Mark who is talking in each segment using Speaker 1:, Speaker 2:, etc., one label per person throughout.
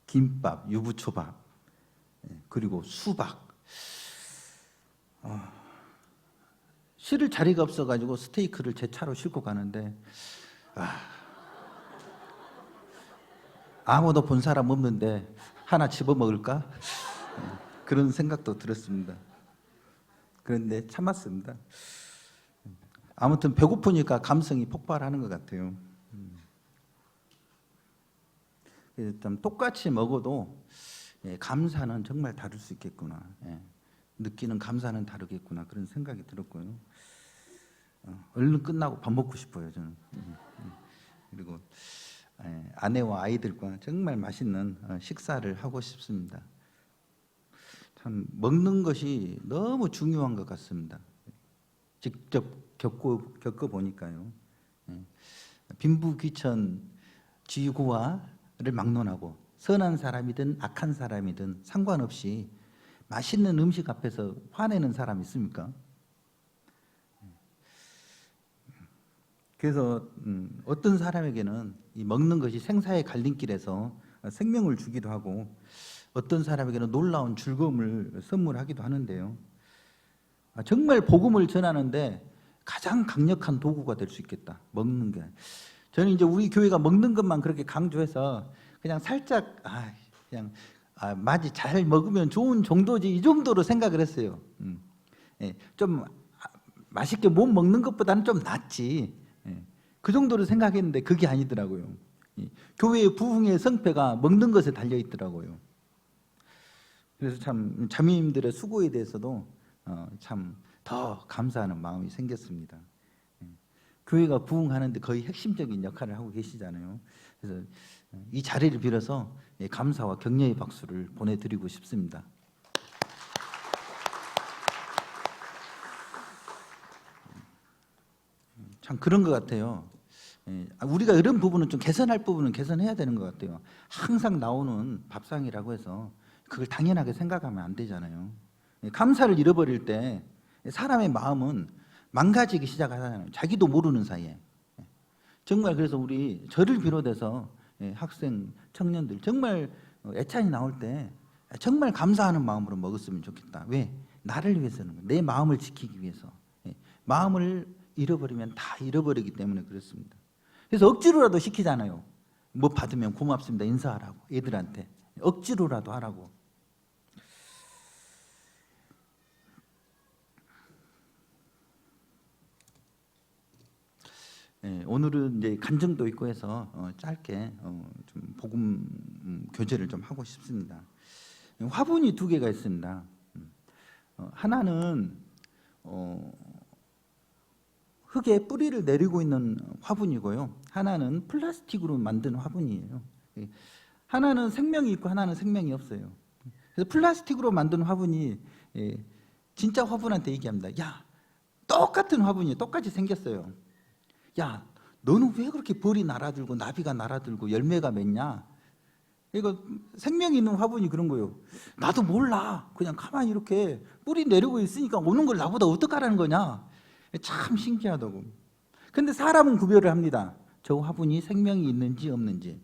Speaker 1: 김밥, 유부초밥, 그리고 수박. 실을 자리가 없어가지고 스테이크를 제 차로 싣고 가는데 아무도 본 사람 없는데 하나 집어먹을까? 그런 생각도 들었습니다. 그런데 참았습니다. 아무튼 배고프니까 감성이 폭발하는 것 같아요. 좀 똑같이 먹어도 감사는 정말 다를 수 있겠구나. 느끼는 감사는 다르겠구나. 그런 생각이 들었고요. 얼른 끝나고 밥 먹고 싶어요, 저는. 그리고 아내와 아이들과 정말 맛있는 식사를 하고 싶습니다. 참 먹는 것이 너무 중요한 것 같습니다. 직접 겪어보니까요. 빈부귀천 지구화를 막론하고 선한 사람이든 악한 사람이든 상관없이 맛있는 음식 앞에서 화내는 사람 있습니까? 그래서 어떤 사람에게는 이 먹는 것이 생사의 갈림길에서 생명을 주기도 하고 어떤 사람에게는 놀라운 즐거움을 선물하기도 하는데요. 정말 복음을 전하는데 가장 강력한 도구가 될 수 있겠다. 먹는 게. 저는 이제 우리 교회가 먹는 것만 그렇게 강조해서 그냥 살짝 맛이 잘 먹으면 좋은 정도지 이 정도로 생각을 했어요. 좀 맛있게 못 먹는 것보다는 좀 낫지. 그 정도로 생각했는데 그게 아니더라고요. 교회의 부흥의 성패가 먹는 것에 달려 있더라고요. 그래서 참 자매님들의 수고에 대해서도 참 더 감사하는 마음이 생겼습니다. 교회가 부흥하는데 거의 핵심적인 역할을 하고 계시잖아요. 그래서 이 자리를 빌어서 감사와 격려의 박수를 보내드리고 싶습니다. 참 그런 것 같아요. 우리가 이런 부분은 좀 개선할 부분은 개선해야 되는 것 같아요. 항상 나오는 밥상이라고 해서 그걸 당연하게 생각하면 안 되잖아요. 감사를 잃어버릴 때 사람의 마음은 망가지기 시작하잖아요. 자기도 모르는 사이에. 정말 그래서 우리 저를 비롯해서 학생, 청년들 정말 애찬이 나올 때 정말 감사하는 마음으로 먹었으면 좋겠다. 왜? 나를 위해서는 거예요. 내 마음을 지키기 위해서. 마음을 잃어버리면 다 잃어버리기 때문에 그렇습니다. 그래서 억지로라도 시키잖아요. 뭐 받으면 고맙습니다. 인사하라고. 애들한테. 억지로라도 하라고. 오늘은 이제 간증도 있고 해서 짧게 좀 복음 교제를 좀 하고 싶습니다. 화분이 두 개가 있습니다. 하나는 흙에 뿌리를 내리고 있는 화분이고요. 하나는 플라스틱으로 만든 화분이에요. 하나는 생명이 있고 하나는 생명이 없어요. 그래서 플라스틱으로 만든 화분이 진짜 화분한테 얘기합니다. 야, 똑같은 화분이 똑같이 생겼어요. 야, 너는 왜 그렇게 벌이 날아들고 나비가 날아들고 열매가 맺냐? 이거 생명이 있는 화분이 그런 거예요. 나도 몰라. 그냥 가만히 이렇게 뿌리 내리고 있으니까 오는 걸 나보다 어떡하라는 거냐? 참 신기하다고. 근데 사람은 구별을 합니다. 저 화분이 생명이 있는지 없는지.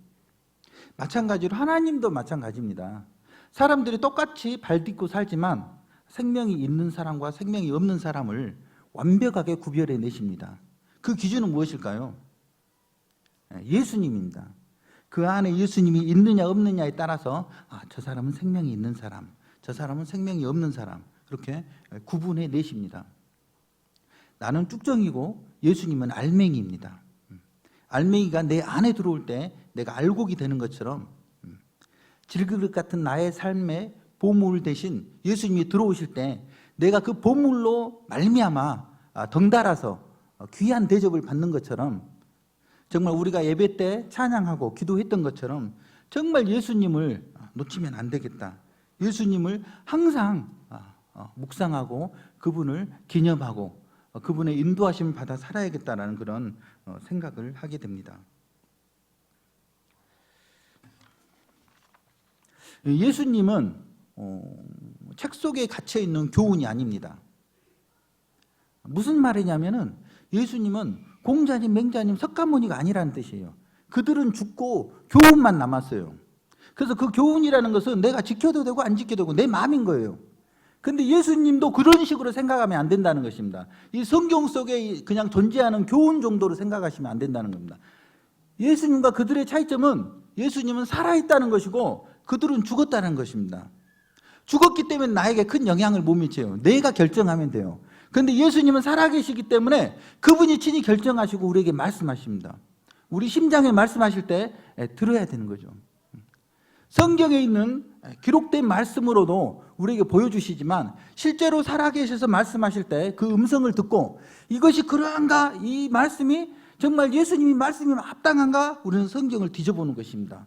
Speaker 1: 마찬가지로 하나님도 마찬가지입니다. 사람들이 똑같이 발 딛고 살지만 생명이 있는 사람과 생명이 없는 사람을 완벽하게 구별해 내십니다. 그 기준은 무엇일까요? 예수님입니다. 그 안에 예수님이 있느냐 없느냐에 따라서 저 사람은 생명이 있는 사람, 저 사람은 생명이 없는 사람 그렇게 구분해 내십니다. 나는 쭉정이고 예수님은 알맹이입니다. 알맹이가 내 안에 들어올 때 내가 알곡이 되는 것처럼 질그릇 같은 나의 삶의 보물 대신 예수님이 들어오실 때 내가 그 보물로 말미암아 덩달아서 귀한 대접을 받는 것처럼 정말 우리가 예배 때 찬양하고 기도했던 것처럼 정말 예수님을 놓치면 안 되겠다. 예수님을 항상 묵상하고 그분을 기념하고 그분의 인도하심을 받아 살아야겠다라는 그런 생각을 하게 됩니다. 예수님은 책 속에 갇혀 있는 교훈이 아닙니다. 무슨 말이냐면은 예수님은 공자님, 맹자님, 석가모니가 아니라는 뜻이에요. 그들은 죽고 교훈만 남았어요. 그래서 그 교훈이라는 것은 내가 지켜도 되고 안 지켜도 되고 내 마음인 거예요. 근데 예수님도 그런 식으로 생각하면 안 된다는 것입니다. 이 성경 속에 그냥 존재하는 교훈 정도로 생각하시면 안 된다는 겁니다. 예수님과 그들의 차이점은 예수님은 살아있다는 것이고 그들은 죽었다는 것입니다. 죽었기 때문에 나에게 큰 영향을 못 미쳐요. 내가 결정하면 돼요. 그런데 예수님은 살아계시기 때문에 그분이 친히 결정하시고 우리에게 말씀하십니다. 우리 심장에 말씀하실 때 들어야 되는 거죠. 성경에 있는 기록된 말씀으로도 우리에게 보여주시지만 실제로 살아계셔서 말씀하실 때 그 음성을 듣고 이것이 그러한가? 이 말씀이 정말 예수님이 말씀이 합당한가? 우리는 성경을 뒤져보는 것입니다.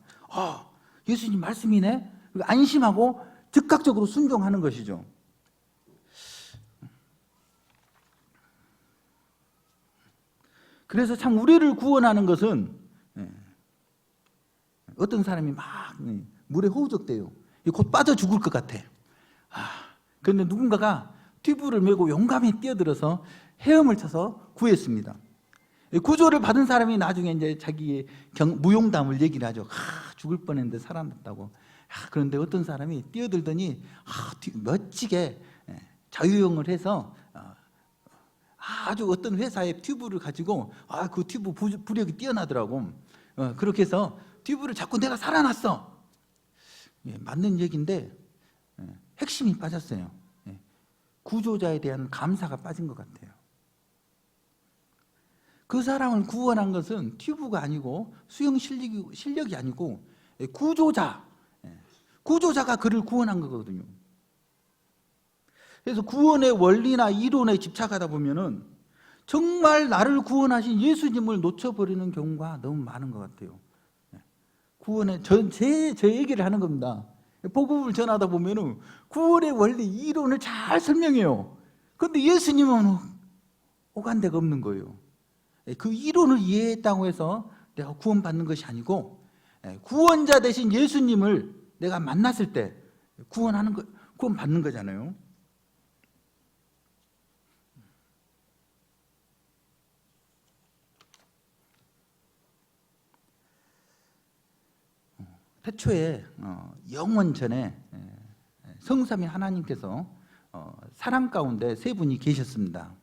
Speaker 1: 예수님 말씀이네? 안심하고 즉각적으로 순종하는 것이죠. 그래서 참 우리를 구원하는 것은 어떤 사람이 막 물에 허우적대요. 곧 빠져 죽을 것 같아. 그런데 누군가가 튜브를 메고 용감히 뛰어들어서 헤엄을 쳐서 구했습니다. 구조를 받은 사람이 나중에 이제 자기의 무용담을 얘기를 하죠. 죽을 뻔했는데 살아났다고. 그런데 어떤 사람이 뛰어들더니 멋지게 자유형을 해서 아주 어떤 회사의 튜브를 가지고 그 튜브 부력이 뛰어나더라고. 그렇게 해서 튜브를 잡고 내가 살아났어. 맞는 얘기인데 핵심이 빠졌어요. 구조자에 대한 감사가 빠진 것 같아요. 그 사람을 구원한 것은 튜브가 아니고 수영 실력이 아니고 구조자가 그를 구원한 거거든요. 그래서 구원의 원리나 이론에 집착하다 보면은 정말 나를 구원하신 예수님을 놓쳐버리는 경우가 너무 많은 것 같아요. 구원의 제 얘기를 하는 겁니다. 복음을 전하다 보면은 구원의 원리 이론을 잘 설명해요. 그런데 예수님은 오간 데가 없는 거예요. 그 이론을 이해했다고 해서 내가 구원받는 것이 아니고 구원자 대신 예수님을 내가 만났을 때 구원받는 거잖아요. 태초에 영원 전에 성삼위 하나님께서 사람 가운데 세 분이 계셨습니다.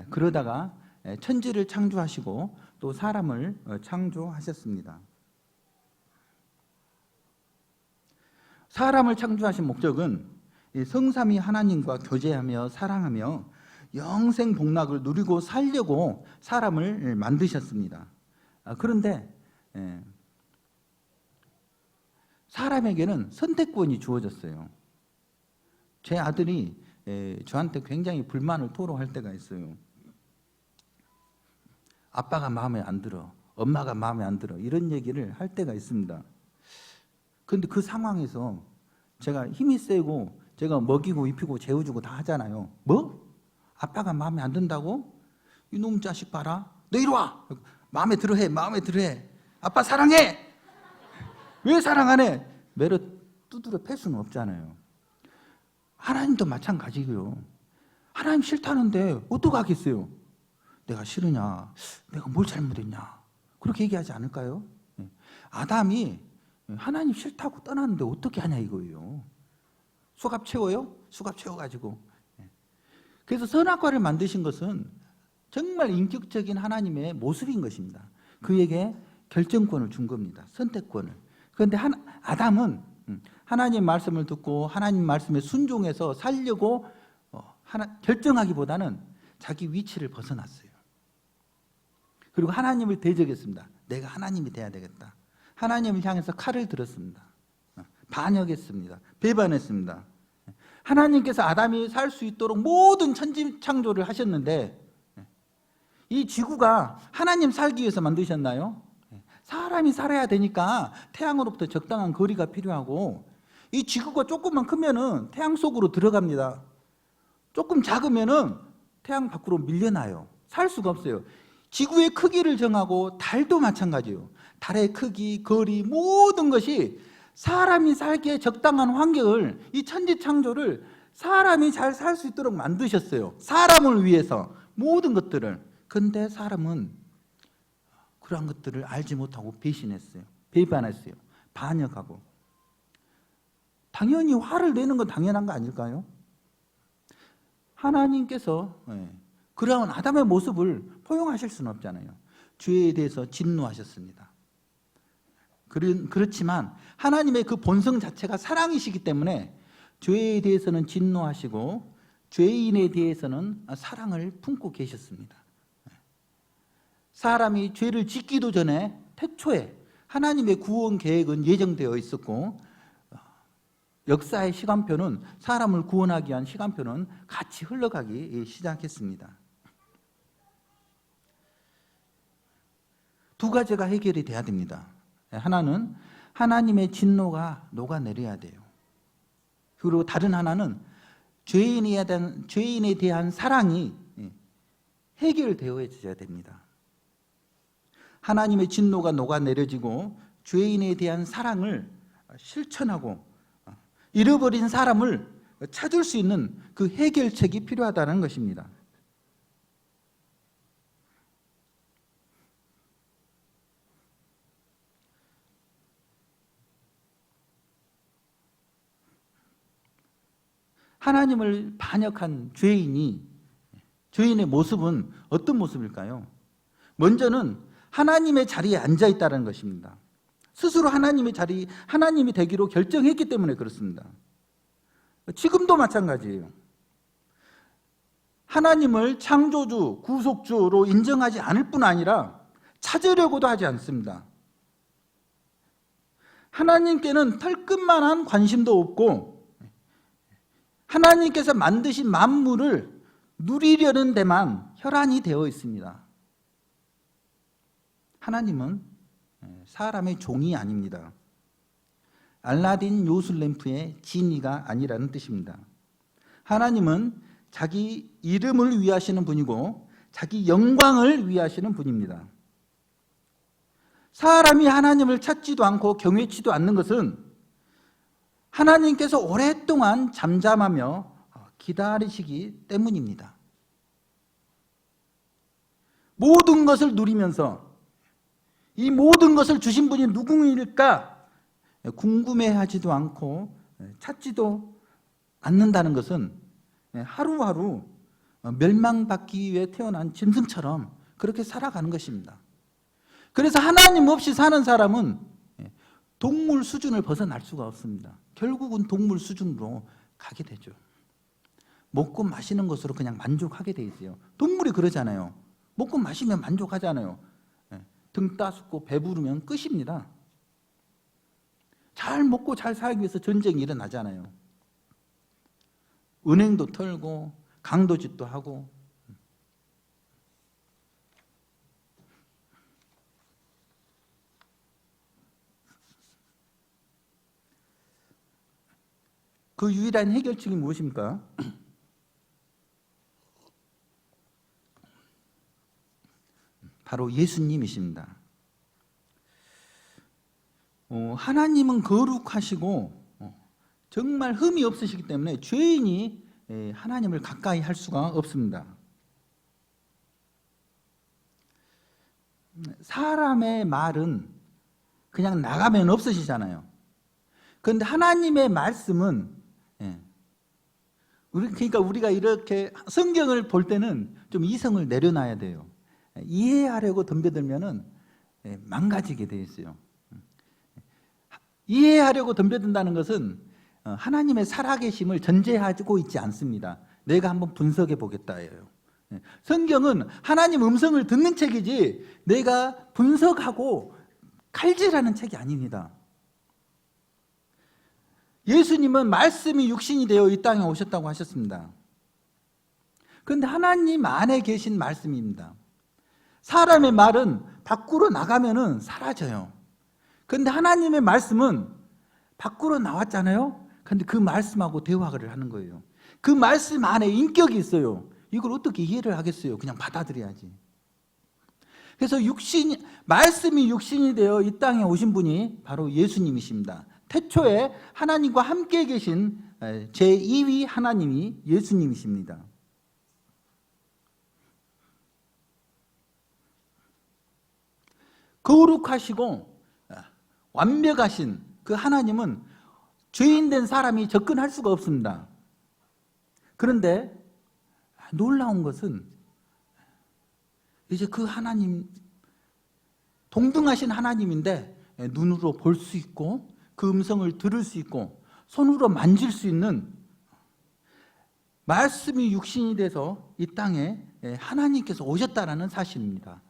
Speaker 1: 그러다가 천지를 창조하시고 또 사람을 창조하셨습니다. 사람을 창조하신 목적은 성삼위 하나님과 교제하며 사랑하며 영생 복락을 누리고 살려고 사람을 만드셨습니다. 그런데 사람에게는 선택권이 주어졌어요. 제 아들이 저한테 굉장히 불만을 토로할 때가 있어요. 아빠가 마음에 안 들어, 엄마가 마음에 안 들어, 이런 얘기를 할 때가 있습니다. 그런데 그 상황에서 제가 힘이 세고 제가 먹이고 입히고 재워주고 다 하잖아요. 뭐? 아빠가 마음에 안 든다고? 이놈 자식 봐라. 너 이리 와. 마음에 들어 해. 마음에 들어 해. 아빠 사랑해. 왜 사랑 안 해? 매를 두드려 팰 수는 없잖아요. 하나님도 마찬가지고요. 하나님 싫다는데 어떡하겠어요? 내가 싫으냐? 내가 뭘 잘못했냐? 그렇게 얘기하지 않을까요? 아담이 하나님 싫다고 떠났는데 어떻게 하냐 이거예요. 수갑 채워요? 수갑 채워가지고. 그래서 선악과를 만드신 것은 정말 인격적인 하나님의 모습인 것입니다. 그에게 결정권을 준 겁니다. 선택권을. 그런데 아담은 하나님 말씀을 듣고 하나님 말씀에 순종해서 살려고 결정하기보다는 자기 위치를 벗어났어요. 그리고 하나님을 대적했습니다. 내가 하나님이 돼야 되겠다. 하나님을 향해서 칼을 들었습니다. 반역했습니다. 배반했습니다. 하나님께서 아담이 살 수 있도록 모든 천지 창조를 하셨는데 이 지구가 하나님 살기 위해서 만드셨나요? 사람이 살아야 되니까 태양으로부터 적당한 거리가 필요하고 이 지구가 조금만 크면은 태양 속으로 들어갑니다. 조금 작으면은 태양 밖으로 밀려나요. 살 수가 없어요. 지구의 크기를 정하고 달도 마찬가지예요. 달의 크기, 거리 모든 것이 사람이 살기에 적당한 환경을 이 천지 창조를 사람이 잘 살 수 있도록 만드셨어요. 사람을 위해서 모든 것들을. 그런데 사람은 그러한 것들을 알지 못하고 배신했어요. 배반했어요. 반역하고. 당연히 화를 내는 건 당연한 거 아닐까요? 하나님께서 그러한 아담의 모습을 포용하실 수는 없잖아요. 죄에 대해서 진노하셨습니다. 그렇지만 하나님의 그 본성 자체가 사랑이시기 때문에 죄에 대해서는 진노하시고 죄인에 대해서는 사랑을 품고 계셨습니다. 사람이 죄를 짓기도 전에 태초에 하나님의 구원 계획은 예정되어 있었고, 역사의 시간표는, 사람을 구원하기 위한 시간표는 같이 흘러가기 시작했습니다. 두 가지가 해결이 돼야 됩니다. 하나는 하나님의 진노가 녹아내려야 돼요. 그리고 다른 하나는 죄인에 대한 사랑이 해결되어져야 됩니다. 하나님의 진노가 녹아내려지고 죄인에 대한 사랑을 실천하고 잃어버린 사람을 찾을 수 있는 그 해결책이 필요하다는 것입니다. 하나님을 반역한 죄인의 모습은 어떤 모습일까요? 먼저는 하나님의 자리에 앉아 있다는 것입니다. 스스로 하나님이 되기로 결정했기 때문에 그렇습니다. 지금도 마찬가지예요. 하나님을 창조주, 구속주로 인정하지 않을 뿐 아니라 찾으려고도 하지 않습니다. 하나님께는 털끝만한 관심도 없고, 하나님께서 만드신 만물을 누리려는 데만 혈안이 되어 있습니다. 하나님은 사람의 종이 아닙니다. 알라딘 요술램프의 지니가 아니라는 뜻입니다. 하나님은 자기 이름을 위하시는 분이고 자기 영광을 위하시는 분입니다. 사람이 하나님을 찾지도 않고 경외치도 않는 것은 하나님께서 오랫동안 잠잠하며 기다리시기 때문입니다. 모든 것을 누리면서 이 모든 것을 주신 분이 누구일까 궁금해하지도 않고 찾지도 않는다는 것은 하루하루 멸망받기 위해 태어난 짐승처럼 그렇게 살아가는 것입니다. 그래서 하나님 없이 사는 사람은 동물 수준을 벗어날 수가 없습니다. 결국은 동물 수준으로 가게 되죠. 먹고 마시는 것으로 그냥 만족하게 돼 있어요. 동물이 그러잖아요. 먹고 마시면 만족하잖아요. 등 따숩고 배부르면 끝입니다. 잘 먹고 잘 살기 위해서 전쟁이 일어나잖아요. 은행도 털고 강도짓도 하고. 그 유일한 해결책이 무엇입니까? 바로 예수님이십니다. 하나님은 거룩하시고 정말 흠이 없으시기 때문에 죄인이 하나님을 가까이 할 수가 없습니다. 사람의 말은 그냥 나가면 없어지잖아요. 그런데 하나님의 말씀은 그러니까 우리가 이렇게 성경을 볼 때는 좀 이성을 내려놔야 돼요. 이해하려고 덤벼들면은 망가지게 돼 있어요. 이해하려고 덤벼든다는 것은 하나님의 살아계심을 전제하고 있지 않습니다. 내가 한번 분석해 보겠다예요. 성경은 하나님 음성을 듣는 책이지 내가 분석하고 칼질하는 책이 아닙니다. 예수님은 말씀이 육신이 되어 이 땅에 오셨다고 하셨습니다. 그런데 하나님 안에 계신 말씀입니다. 사람의 말은 밖으로 나가면은 사라져요. 그런데 하나님의 말씀은 밖으로 나왔잖아요. 그런데 그 말씀하고 대화를 하는 거예요. 그 말씀 안에 인격이 있어요. 이걸 어떻게 이해를 하겠어요? 그냥 받아들여야지. 그래서 말씀이 육신이 되어 이 땅에 오신 분이 바로 예수님이십니다. 태초에 하나님과 함께 계신 제2위 하나님이 예수님이십니다. 거룩하시고 완벽하신 그 하나님은 죄인 된 사람이 접근할 수가 없습니다. 그런데 놀라운 것은 이제 그 하나님, 동등하신 하나님인데 눈으로 볼 수 있고 그 음성을 들을 수 있고 손으로 만질 수 있는 말씀이 육신이 돼서 이 땅에 하나님께서 오셨다라는 사실입니다.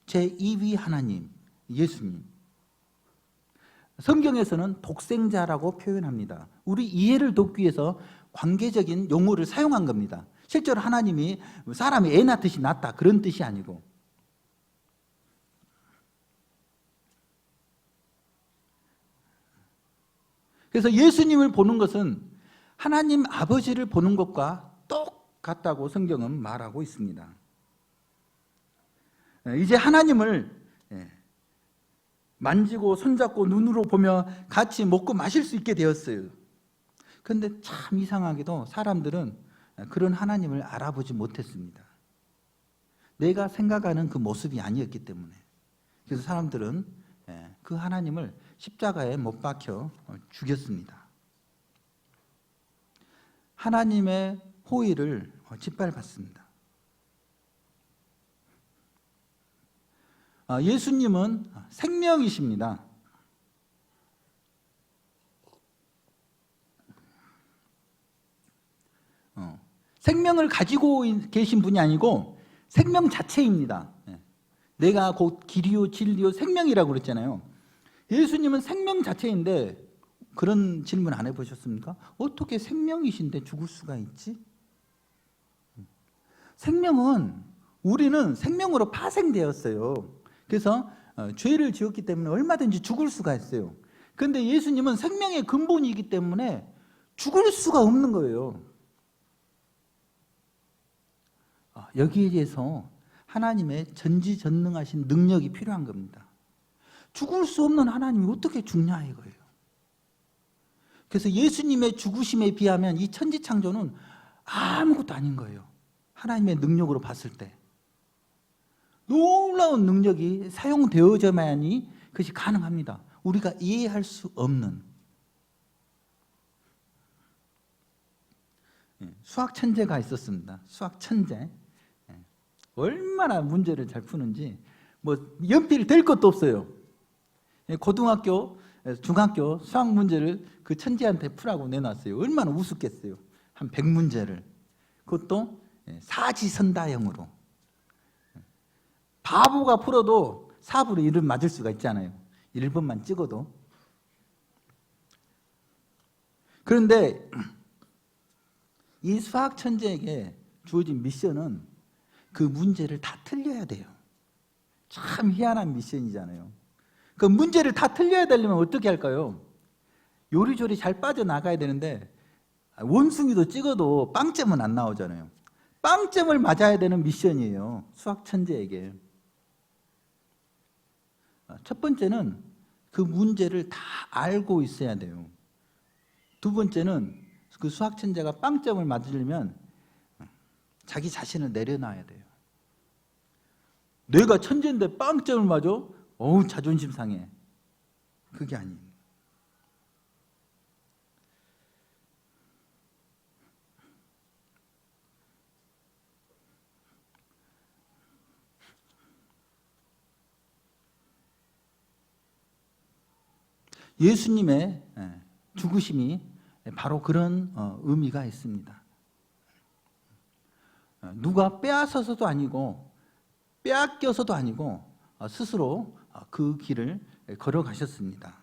Speaker 1: 제2위 하나님, 예수님. 성경에서는 독생자라고 표현합니다. 우리 이해를 돕기 위해서 관계적인 용어를 사용한 겁니다. 실제로 하나님이 사람이 애 낳듯이 낳았다 그런 뜻이 아니고, 그래서 예수님을 보는 것은 하나님 아버지를 보는 것과 똑같다고 성경은 말하고 있습니다. 이제 하나님을 만지고 손잡고 눈으로 보며 같이 먹고 마실 수 있게 되었어요. 그런데 참 이상하게도 사람들은 그런 하나님을 알아보지 못했습니다. 내가 생각하는 그 모습이 아니었기 때문에. 그래서 사람들은 그 하나님을 십자가에 못 박혀 죽였습니다. 하나님의 호의를 짓밟았습니다. 예수님은 생명이십니다. 생명을 가지고 계신 분이 아니고 생명 자체입니다. 내가 곧 길이요 진리요 생명이라고 그랬잖아요. 예수님은 생명 자체인데 그런 질문 안 해보셨습니까? 어떻게 생명이신데 죽을 수가 있지? 생명은, 우리는 생명으로 파생되었어요. 그래서 죄를 지었기 때문에 얼마든지 죽을 수가 있어요. 그런데 예수님은 생명의 근본이기 때문에 죽을 수가 없는 거예요. 여기에 대해서 하나님의 전지전능하신 능력이 필요한 겁니다. 죽을 수 없는 하나님이 어떻게 죽냐 이거예요. 그래서 예수님의 죽으심에 비하면 이 천지창조는 아무것도 아닌 거예요. 하나님의 능력으로 봤을 때 놀라운 능력이 사용되어져야만이 그것이 가능합니다. 우리가 이해할 수 없는. 수학 천재가 있었습니다. 수학 천재. 얼마나 문제를 잘 푸는지 뭐 연필 될 것도 없어요. 고등학교, 중학교 수학 문제를 그 천재한테 풀라고 내놨어요. 얼마나 우습겠어요. 한 100문제를. 그것도 사지선다형으로. 바보가 풀어도 4분의 1은 맞을 수가 있잖아요. 1번만 찍어도. 그런데 이 수학 천재에게 주어진 미션은 그 문제를 다 틀려야 돼요. 참 희한한 미션이잖아요. 그 문제를 다 틀려야 되려면 어떻게 할까요? 요리조리 잘 빠져나가야 되는데 원숭이도 찍어도 빵점은 안 나오잖아요. 빵점을 맞아야 되는 미션이에요. 수학 천재에게. 첫 번째는 그 문제를 다 알고 있어야 돼요. 두 번째는 그 수학 천재가 빵점을 맞으려면 자기 자신을 내려놔야 돼요. 내가 천재인데 빵점을 맞아? 어우, 자존심 상해. 그게 아니에요. 예수님의 죽으심이 바로 그런 의미가 있습니다. 누가 빼앗아서도 아니고 빼앗겨서도 아니고 스스로 그 길을 걸어가셨습니다.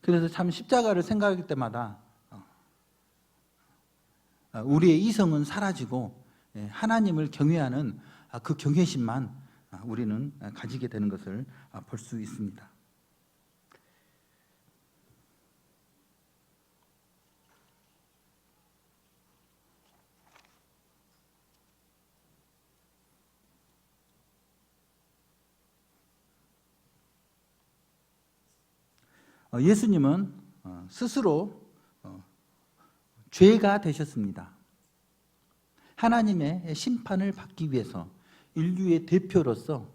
Speaker 1: 그래서 참 십자가를 생각할 때마다 우리의 이성은 사라지고 하나님을 경외하는 그 경외심만 우리는 가지게 되는 것을 볼 수 있습니다. 예수님은 스스로 죄가 되셨습니다. 하나님의 심판을 받기 위해서 인류의 대표로서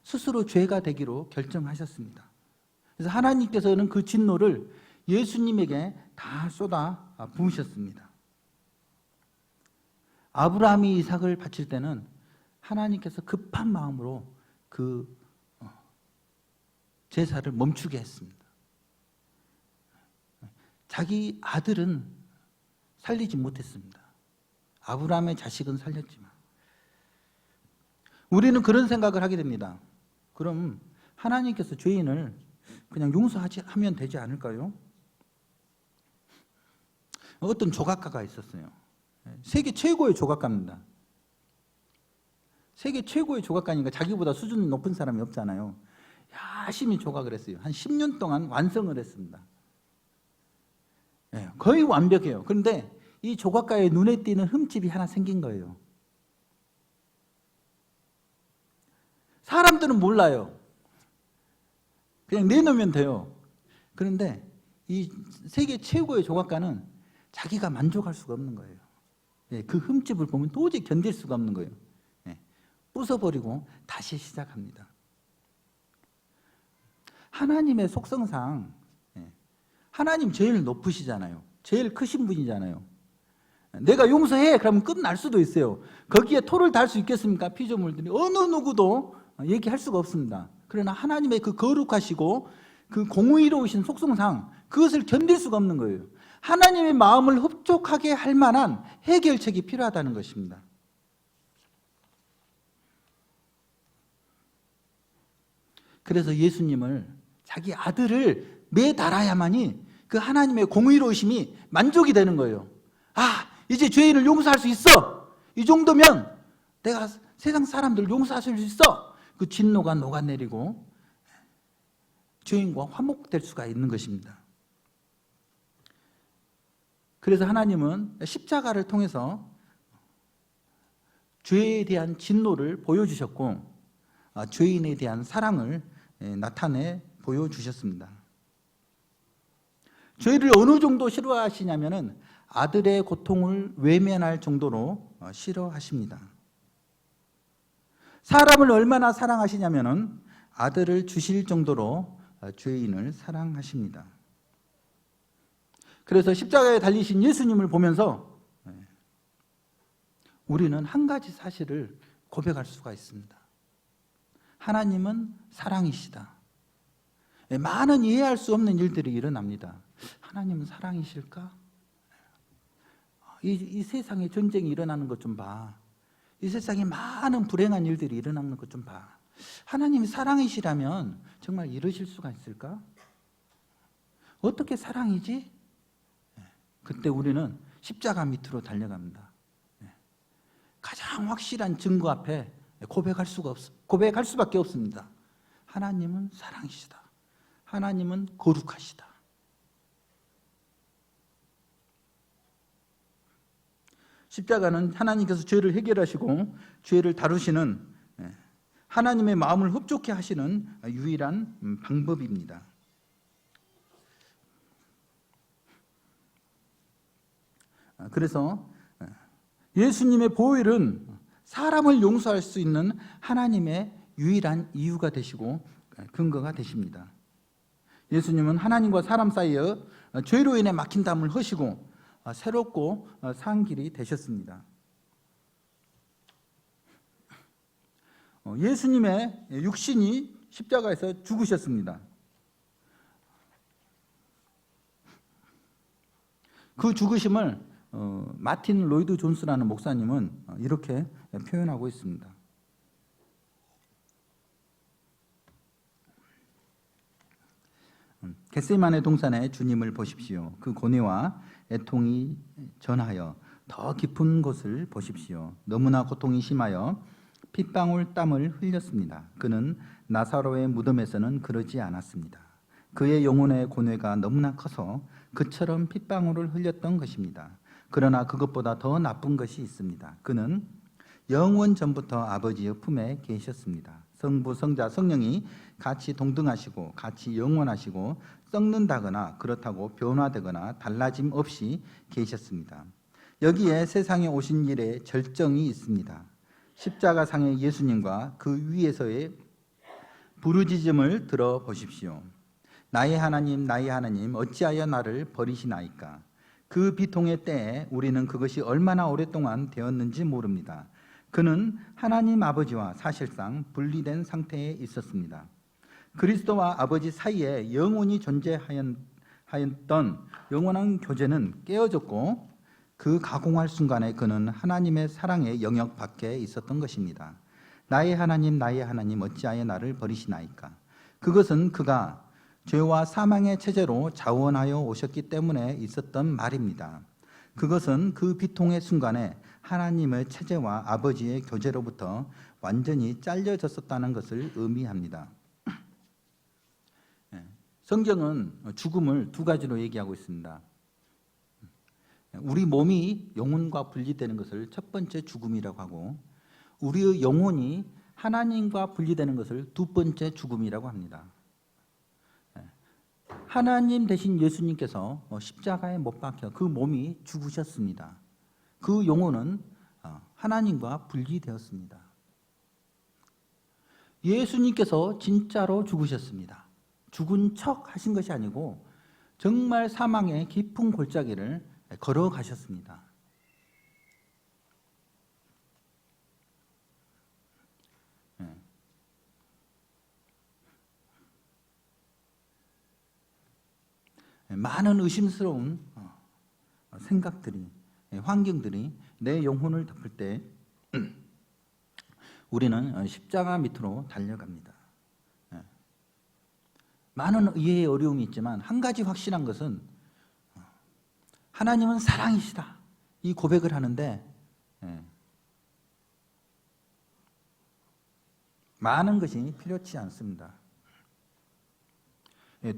Speaker 1: 스스로 죄가 되기로 결정하셨습니다. 그래서 하나님께서는 그 진노를 예수님에게 다 쏟아 부으셨습니다. 아브라함이 이삭을 바칠 때는 하나님께서 급한 마음으로 그 제사를 멈추게 했습니다. 자기 아들은 살리지 못했습니다. 아브라함의 자식은 살렸지만 우리는 그런 생각을 하게 됩니다. 그럼 하나님께서 죄인을 그냥 용서하면 되지 않을까요? 어떤 조각가가 있었어요. 세계 최고의 조각가입니다. 세계 최고의 조각가니까 자기보다 수준 높은 사람이 없잖아요. 열심히 조각을 했어요. 한 10년 동안 완성을 했습니다. 거의 완벽해요. 그런데 이 조각가의 눈에 띄는 흠집이 하나 생긴 거예요. 사람들은 몰라요. 그냥 내놓으면 돼요. 그런데 이 세계 최고의 조각가는 자기가 만족할 수가 없는 거예요. 그 흠집을 보면 도저히 견딜 수가 없는 거예요. 부숴버리고 다시 시작합니다. 하나님의 속성상 하나님 제일 높으시잖아요. 제일 크신 분이잖아요. 내가 용서해 그러면 끝날 수도 있어요. 거기에 토를 달 수 있겠습니까? 피조물들이 어느 누구도 얘기할 수가 없습니다. 그러나 하나님의 그 거룩하시고 그 공의로우신 속성상 그것을 견딜 수가 없는 거예요. 하나님의 마음을 흡족하게 할 만한 해결책이 필요하다는 것입니다. 그래서 예수님을 자기 아들을 매달아야만이 그 하나님의 공의로우심이 만족이 되는 거예요. 아, 이제 죄인을 용서할 수 있어. 이 정도면 내가 세상 사람들 용서할 수 있어. 그 진노가 녹아내리고 죄인과 화목될 수가 있는 것입니다. 그래서 하나님은 십자가를 통해서 죄에 대한 진노를 보여주셨고 죄인에 대한 사랑을 나타내 보여주셨습니다. 죄를 어느 정도 싫어하시냐면은 아들의 고통을 외면할 정도로 싫어하십니다. 사람을 얼마나 사랑하시냐면은 아들을 주실 정도로 죄인을 사랑하십니다. 그래서 십자가에 달리신 예수님을 보면서 우리는 한 가지 사실을 고백할 수가 있습니다. 하나님은 사랑이시다. 많은 이해할 수 없는 일들이 일어납니다. 하나님은 사랑이실까? 이 세상에 전쟁이 일어나는 것 좀 봐. 이 세상에 많은 불행한 일들이 일어나는 것 좀 봐. 하나님이 사랑이시라면 정말 이러실 수가 있을까? 어떻게 사랑이지? 그때 우리는 십자가 밑으로 달려갑니다. 가장 확실한 증거 앞에 고백할 수밖에 없습니다. 하나님은 사랑이시다. 하나님은 거룩하시다. 십자가는 하나님께서 죄를 해결하시고 죄를 다루시는 하나님의 마음을 흡족해 하시는 유일한 방법입니다. 그래서 예수님의 보혈은 사람을 용서할 수 있는 하나님의 유일한 이유가 되시고 근거가 되십니다. 예수님은 하나님과 사람 사이에 죄로 인해 막힌 담을 허시고 새롭고 산 길이 되셨습니다. 예수님의 육신이 십자가에서 죽으셨습니다. 그 죽으심을 마틴 로이드 존스라는 목사님은 이렇게 표현하고 있습니다. 겟세마네 동산에 주님을 보십시오. 그 고뇌와 애통이 전하여 더 깊은 곳을 보십시오. 너무나 고통이 심하여 핏방울 땀을 흘렸습니다. 그는 나사로의 무덤에서는 그러지 않았습니다. 그의 영혼의 고뇌가 너무나 커서 그처럼 핏방울을 흘렸던 것입니다. 그러나 그것보다 더 나쁜 것이 있습니다. 그는 영원 전부터 아버지의 품에 계셨습니다. 성부, 성자, 성령이 같이 동등하시고 같이 영원하시고 썩는다거나 그렇다고 변화되거나 달라짐 없이 계셨습니다. 여기에 세상에 오신 일에 절정이 있습니다. 십자가상의 예수님과 그 위에서의 부르짖음을 들어보십시오. 나의 하나님, 나의 하나님, 어찌하여 나를 버리시나이까? 그 비통의 때에 우리는 그것이 얼마나 오랫동안 되었는지 모릅니다. 그는 하나님 아버지와 사실상 분리된 상태에 있었습니다. 그리스도와 아버지 사이에 영원히 존재하였던 영원한 교제는 깨어졌고, 그 가공할 순간에 그는 하나님의 사랑의 영역 밖에 있었던 것입니다. 나의 하나님, 나의 하나님, 어찌하여 나를 버리시나이까? 그것은 그가 죄와 사망의 체제로 자원하여 오셨기 때문에 있었던 말입니다. 그것은 그 비통의 순간에 하나님의 체제와 아버지의 교제로부터 완전히 잘려졌었다는 것을 의미합니다. 성경은 죽음을 두 가지로 얘기하고 있습니다. 우리 몸이 영혼과 분리되는 것을 첫 번째 죽음이라고 하고, 우리의 영혼이 하나님과 분리되는 것을 두 번째 죽음이라고 합니다. 하나님 대신 예수님께서 십자가에 못 박혀 그 몸이 죽으셨습니다. 그 영혼은 하나님과 분리되었습니다. 예수님께서 진짜로 죽으셨습니다. 죽은 척 하신 것이 아니고 정말 사망의 깊은 골짜기를 걸어가셨습니다. 많은 의심스러운 생각들이, 환경들이 내 영혼을 덮을 때 우리는 십자가 밑으로 달려갑니다. 많은 이해의 어려움이 있지만 한 가지 확실한 것은 하나님은 사랑이시다, 이 고백을 하는데 많은 것이 필요치 않습니다.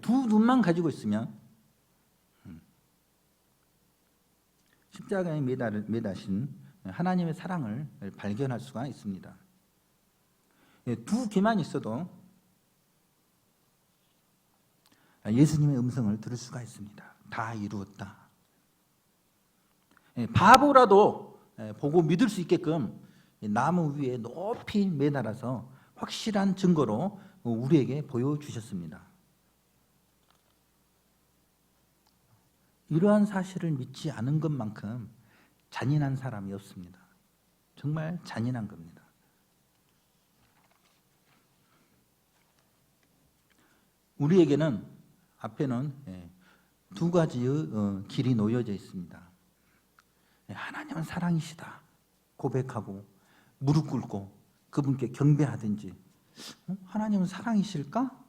Speaker 1: 두 눈만 가지고 있으면 십자가에 매다신 하나님의 사랑을 발견할 수가 있습니다. 두 귀만 있어도 예수님의 음성을 들을 수가 있습니다. 다 이루었다. 바보라도 보고 믿을 수 있게끔 나무 위에 높이 매달아서 확실한 증거로 우리에게 보여주셨습니다. 이러한 사실을 믿지 않은 것만큼 잔인한 사람이 없습니다. 정말 잔인한 겁니다. 우리에게는 앞에는 두 가지의 길이 놓여져 있습니다. 하나님은 사랑이시다 고백하고 무릎 꿇고 그분께 경배하든지, 하나님은 사랑이실까?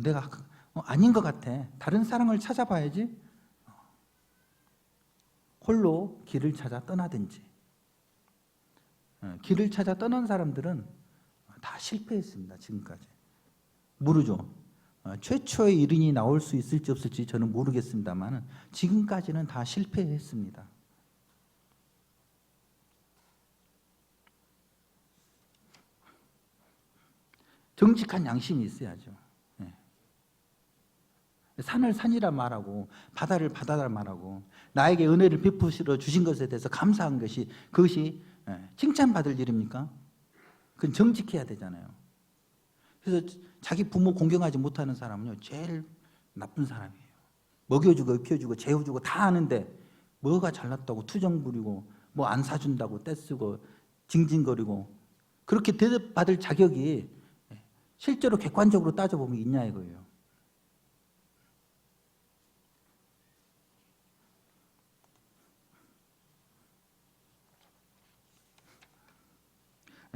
Speaker 1: 내가 아닌 것 같아, 다른 사랑을 찾아봐야지, 홀로 길을 찾아 떠나든지. 길을 찾아 떠난 사람들은 다 실패했습니다. 지금까지. 모르죠. 최초의 일인이 나올 수 있을지 없을지 저는 모르겠습니다만 지금까지는 다 실패했습니다. 정직한 양심이 있어야죠. 산을 산이라 말하고 바다를 바다라 말하고 나에게 은혜를 베푸시러 주신 것에 대해서 감사한 것이, 그것이 칭찬받을 일입니까? 그건 정직해야 되잖아요. 그래서 자기 부모 공경하지 못하는 사람은요 제일 나쁜 사람이에요. 먹여주고 입혀주고 재워주고 다 하는데 뭐가 잘났다고 투정 부리고 뭐 안 사준다고 떼쓰고 징징거리고, 그렇게 대접받을 자격이 실제로 객관적으로 따져보면 있냐 이거예요.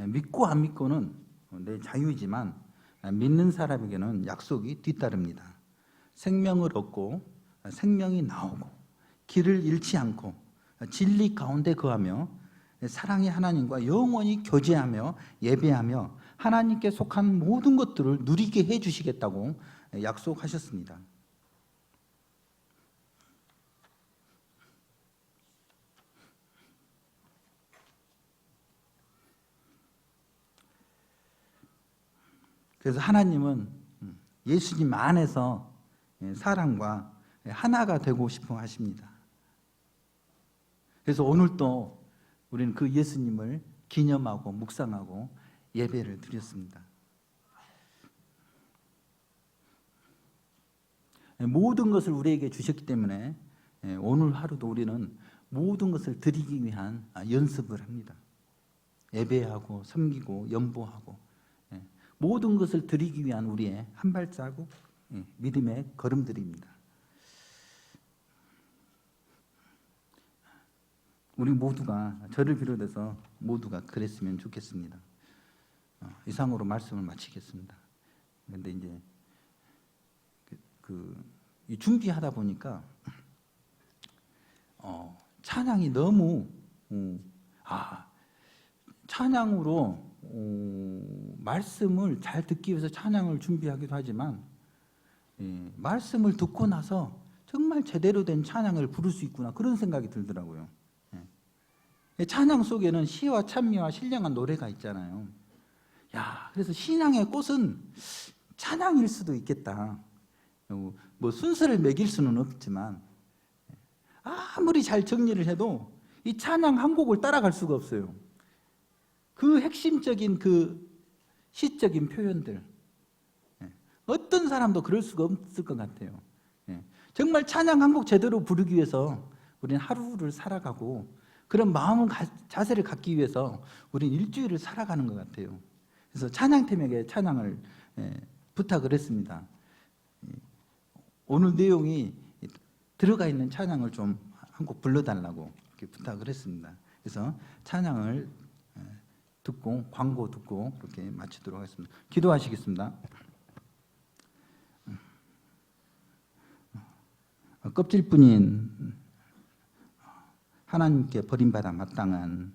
Speaker 1: 믿고 안 믿고는 내 자유이지만 믿는 사람에게는 약속이 뒤따릅니다. 생명을 얻고 생명이 나오고 길을 잃지 않고 진리 가운데 거하며 사랑의 하나님과 영원히 교제하며 예배하며 하나님께 속한 모든 것들을 누리게 해주시겠다고 약속하셨습니다. 그래서 하나님은 예수님 안에서 사랑과 하나가 되고 싶어 하십니다. 그래서 오늘도 우리는 그 예수님을 기념하고 묵상하고 예배를 드렸습니다. 모든 것을 우리에게 주셨기 때문에 오늘 하루도 우리는 모든 것을 드리기 위한 연습을 합니다. 예배하고 섬기고 연보하고 모든 것을 드리기 위한 우리의 한 발자국 믿음의 걸음들입니다. 우리 모두가, 저를 비롯해서 모두가 그랬으면 좋겠습니다. 이상으로 말씀을 마치겠습니다. 그런데 이제 이 준비하다 보니까 찬양이 너무 찬양으로 말씀을 잘 듣기 위해서 찬양을 준비하기도 하지만 말씀을 듣고 나서 정말 제대로 된 찬양을 부를 수 있구나 그런 생각이 들더라고요. 찬양 속에는 시와 찬미와 신령한 노래가 있잖아요. 그래서 신앙의 꽃은 찬양일 수도 있겠다. 뭐 순서를 매길 수는 없지만 아무리 잘 정리를 해도 이 찬양 한 곡을 따라갈 수가 없어요. 그 핵심적인 그 시적인 표현들, 어떤 사람도 그럴 수가 없을 것 같아요. 정말 찬양 한 곡 제대로 부르기 위해서 우리는 하루를 살아가고 그런 마음을 자세를 갖기 위해서 우리는 일주일을 살아가는 것 같아요. 그래서 찬양팀에게 찬양을 부탁을 했습니다. 오늘 내용이 들어가 있는 찬양을 좀 한 곡 불러달라고 이렇게 부탁을 했습니다. 그래서 찬양을 듣고 광고 듣고 그렇게 마치도록 하겠습니다. 기도하시겠습니다. 껍질뿐인 하나님께 버림받아 마땅한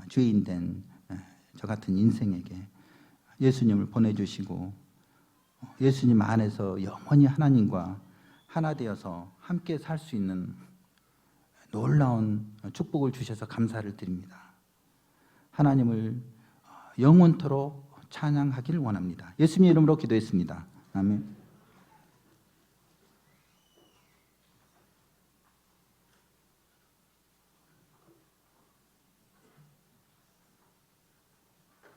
Speaker 1: 죄인된 저 같은 인생에게 예수님을 보내주시고 예수님 안에서 영원히 하나님과 하나 되어서 함께 살 수 있는 놀라운 축복을 주셔서 감사를 드립니다. 하나님을 영원토록 찬양하길 원합니다. 예수님의 이름으로 기도했습니다. 아멘.